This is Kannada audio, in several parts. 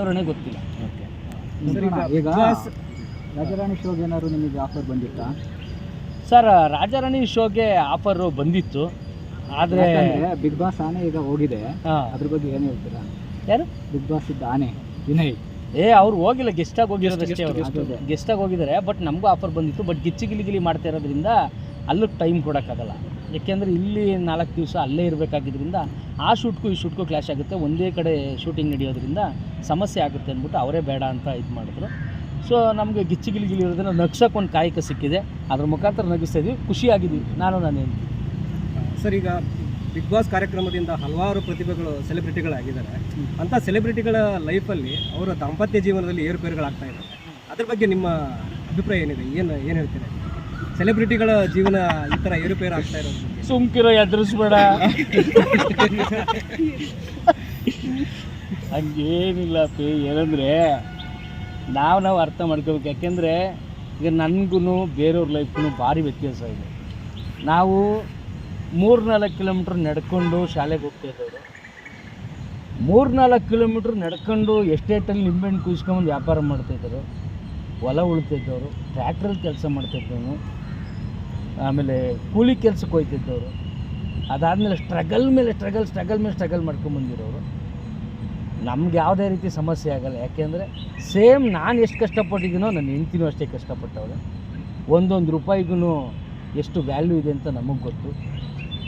ಅವರೇ ಗೊತ್ತಿಲ್ಲ. ಓಕೆ ಸರ್, ಈಗ ರಾಜಾರಾಣಿ ಶೋಗೆ ಏನಾದ್ರು ನಿಮಗೆ ಆಫರ್ ಬಂದಿತ್ತಾ? ಸರ್, ರಾಜಾರಾಣಿ ಶೋಗೆ ಆಫರು ಬಂದಿತ್ತು, ಆದರೆ ಬಿಗ್ ಬಾಸ್ ಆನೆ ಈಗ ಹೋಗಿದೆ, ಅದ್ರ ಬಗ್ಗೆ ಏನು ಹೇಳ್ತೀರಾ? ಯಾರು ಬಿಗ್ ಬಾಸ್ ಇದ್ದ ಆನೆ ವಿನಯ್ ಅವ್ರು ಹೋಗಿಲ್ಲ, ಗೆಸ್ಟಾಗಿ ಹೋಗಿರೋದಷ್ಟೇ. ಅವರು ಗೆಸ್ಟಾಗಿ ಹೋಗಿದ್ದಾರೆ. ಬಟ್ ನಮಗೂ ಆಫರ್ ಬಂದಿತ್ತು. ಬಟ್ ಗಿಲಿ ಮಾಡ್ತಾ ಇರೋದ್ರಿಂದ ಅಲ್ಲೂ ಟೈಮ್ ಕೊಡೋಕ್ಕಾಗಲ್ಲ. ಯಾಕೆಂದರೆ ಇಲ್ಲಿ 4 ದಿವಸ ಅಲ್ಲೇ ಇರಬೇಕಾಗಿದ್ದರಿಂದ ಆ ಶೂಟ್ಗೂ ಈ ಶೂಟ್ಗೂ ಕ್ಲಾಶ್ ಆಗುತ್ತೆ. ಒಂದೇ ಕಡೆ ಶೂಟಿಂಗ್ ನಡೆಯೋದ್ರಿಂದ ಸಮಸ್ಯೆ ಆಗುತ್ತೆ ಅಂದ್ಬಿಟ್ಟು ಅವರೇ ಬೇಡ ಅಂತ ಇದು ಮಾಡಿದ್ರು. ಸೊ ನಮಗೆ ಗಿಲಿ ಇರೋದನ್ನ ನಗ್ಸೋಕೆ ಒಂದು ಕಾಯಕ ಸಿಕ್ಕಿದೆ. ಅದ್ರ ಮುಖಾಂತರ ನಗಿಸ್ತಾ ಇದ್ವಿ, ಖುಷಿಯಾಗಿದ್ವಿ ನಾನು ಹೇಳ್ತೀನಿ. ಸರ್, ಈಗ ಬಿಗ್ ಬಾಸ್ ಕಾರ್ಯಕ್ರಮದಿಂದ ಹಲವಾರು ಪ್ರತಿಭೆಗಳು ಸೆಲೆಬ್ರಿಟಿಗಳಾಗಿದ್ದಾರೆ. ಅಂಥ ಸೆಲೆಬ್ರಿಟಿಗಳ ಲೈಫಲ್ಲಿ ಅವರ ದಾಂಪತ್ಯ ಜೀವನದಲ್ಲಿ ಏರುಪೇರುಗಳಾಗ್ತಾ ಇದ್ದಾರೆ. ಅದ್ರ ಬಗ್ಗೆ ನಿಮ್ಮ ಅಭಿಪ್ರಾಯ ಏನಿದೆ? ಏನು ಹೇಳ್ತೀರಾ? ಸೆಲೆಬ್ರಿಟಿಗಳ ಜೀವನ ಈ ಥರ ಏರುಪೇರು ಆಗ್ತಾ ಇರೋದು ಸುಮ್ಕಿರೋ, ಎದುರಿಸ್ಬೇಡ. ಹಂಗೇನಿಲ್ಲ ಪೇ, ಏನಂದರೆ ನಾವು ಅರ್ಥ ಮಾಡ್ಕೋಬೇಕು. ಯಾಕೆಂದರೆ ಈಗ ನನಗೂ ಬೇರೆಯವ್ರ ಲೈಫ್ಗೂ ಭಾರಿ ವ್ಯತ್ಯಾಸ ಇದೆ. ನಾವು 3-4 ಕಿಲೋಮೀಟ್ರ್ ನಡ್ಕೊಂಡು ಶಾಲೆಗೆ ಹೋಗ್ತಾಯಿದ್ದವರು, 3-4 ಕಿಲೋಮೀಟ್ರ್ ನಡ್ಕೊಂಡು ಎಸ್ಟೇಟಲ್ಲಿ ನಿಂಬೆಹಣ್ಣು ಕುಯ್ಸ್ಕೊಂಬಂದು ವ್ಯಾಪಾರ ಮಾಡ್ತಾಯಿದ್ದರು, ಹೊಲ ಉಳ್ತಿದ್ದವರು, ಟ್ರ್ಯಾಕ್ಟ್ರಲ್ಲಿ ಕೆಲಸ ಮಾಡ್ತಿದ್ದವನು, ಆಮೇಲೆ ಕೂಲಿ ಕೆಲಸಕ್ಕೆ ಹೋಗ್ತಿದ್ದವರು, ಅದಾದಮೇಲೆ ಸ್ಟ್ರಗಲ್ ಮೇಲೆ ಸ್ಟ್ರಗಲ್ ಮಾಡ್ಕೊಂಬಂದಿರೋರು. ನಮ್ಗೆ ಯಾವುದೇ ರೀತಿ ಸಮಸ್ಯೆ ಆಗೋಲ್ಲ. ಯಾಕೆಂದರೆ ಸೇಮ್ ನಾನು ಎಷ್ಟು ಕಷ್ಟಪಟ್ಟಿದ್ದೀನೋ ನನ್ನ ಹೆಂಡ್ತಿನೂ ಅಷ್ಟೇ ಕಷ್ಟಪಟ್ಟವಳೆ. ಒಂದೊಂದು ರೂಪಾಯಿಗೂ ಎಷ್ಟು ವ್ಯಾಲ್ಯೂ ಇದೆ ಅಂತ ನಮಗೆ ಗೊತ್ತು,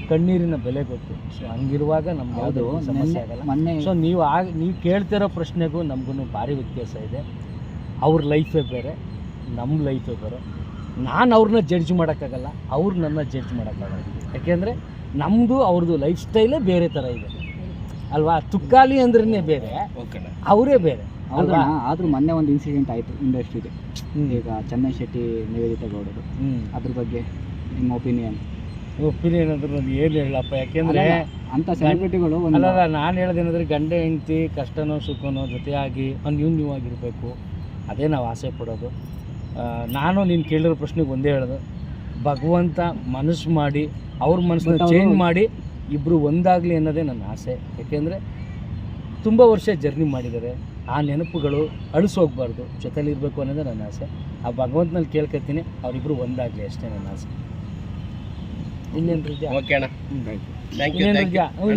ಕಣ್ಣೀರಿನ ಬೆಲೆ ಗೊತ್ತು. ಸೊ ಹಂಗಿರುವಾಗ ನಮ್ಗೆ ಯಾವುದೇ ಸಮಸ್ಯೆ ಆಗಲ್ಲ. ಸೊ ನೀವು ಕೇಳ್ತಿರೋ ಪ್ರಶ್ನೆಗೂ ನಮಗೂ ಭಾರಿ ವ್ಯತ್ಯಾಸ ಇದೆ. ಅವ್ರ ಲೈಫೇ ಬೇರೆ, ನಮ್ಮ ಲೈಫೇ ಬೇರೆ. ನಾನು ಅವ್ರನ್ನ ಜಡ್ಜ್ ಮಾಡೋಕ್ಕಾಗಲ್ಲ, ಅವ್ರು ನನ್ನ ಜಡ್ಜ್ ಮಾಡೋಕ್ಕಾಗಲ್ಲ. ಯಾಕೆಂದರೆ ನಮ್ಮದು ಅವ್ರದ್ದು ಲೈಫ್ ಸ್ಟೈಲೇ ಬೇರೆ ಥರ ಇದೆ ಅಲ್ವಾ. ತುಕ್ಕಾಲಿ ಅಂದ್ರೇ ಬೇರೆ, ಅವರೇ ಬೇರೆ ಅಲ್ವಾ. ಆದರೂ ಮೊನ್ನೆ ಒಂದು ಇನ್ಸಿಡೆಂಟ್ ಆಯಿತು ಇಂಡಸ್ಟ್ರಿಗೆ. ಈಗ ಚೆನ್ನೈ ಶೆಟ್ಟಿ, ನಿವೇದಿತಾ ಗೌಡರು, ಅದ್ರ ಬಗ್ಗೆ ನಿಮ್ಮ ಒಪಿನಿಯನ್ ಅಂದ್ರೆ ನಾನು ಏನು ಹೇಳಪ್ಪ. ಯಾಕೆಂದರೆ ಅಂಥ ಸೆಲೆಬ್ರಿಟಿಗಳು ಅಲ್ಲ, ನಾನು ಹೇಳೋದೇನಂದರೆ ಗಂಡ ಹೆಂಡ್ತಿ ಕಷ್ಟನೋ ಸುಖನೋ ಜೊತೆಯಾಗಿ ಅನ್ಯೂನ್ಯವಾಗಿರಬೇಕು. ಅದೇ ನಾವು ಆಸೆ ಪಡೋದು. ನಾನು ನೀನು ಕೇಳಿರೋ ಪ್ರಶ್ನೆಗೆ ಒಂದೇ ಹೇಳೋದು, ಭಗವಂತ ಮನಸ್ಸು ಮಾಡಿ ಅವ್ರ ಮನಸ್ಸನ್ನ ಚೇಂಜ್ ಮಾಡಿ ಇಬ್ಬರು ಒಂದಾಗಲಿ ಅನ್ನೋದೇ ನನ್ನ ಆಸೆ. ಯಾಕೆಂದರೆ ತುಂಬ ವರ್ಷ ಜರ್ನಿ ಮಾಡಿದ್ದಾರೆ, ಆ ನೆನಪುಗಳು ಅಳಿಸೋಗ್ಬಾರ್ದು, ಜೊತೆಲಿರಬೇಕು ಅನ್ನೋದೇ ನನ್ನ ಆಸೆ. ಆ ಭಗವಂತನಲ್ಲಿ ಕೇಳ್ಕೊತೀನಿ, ಅವರಿಬ್ಬರು ಒಂದಾಗಲಿ ಅಷ್ಟೇ ನನ್ನ ಆಸೆ. ಇನ್ನೇನು ರೀತಿಯ ಓಕೆ ಅಣ್ಣ, ಥ್ಯಾಂಕ್ ಯು.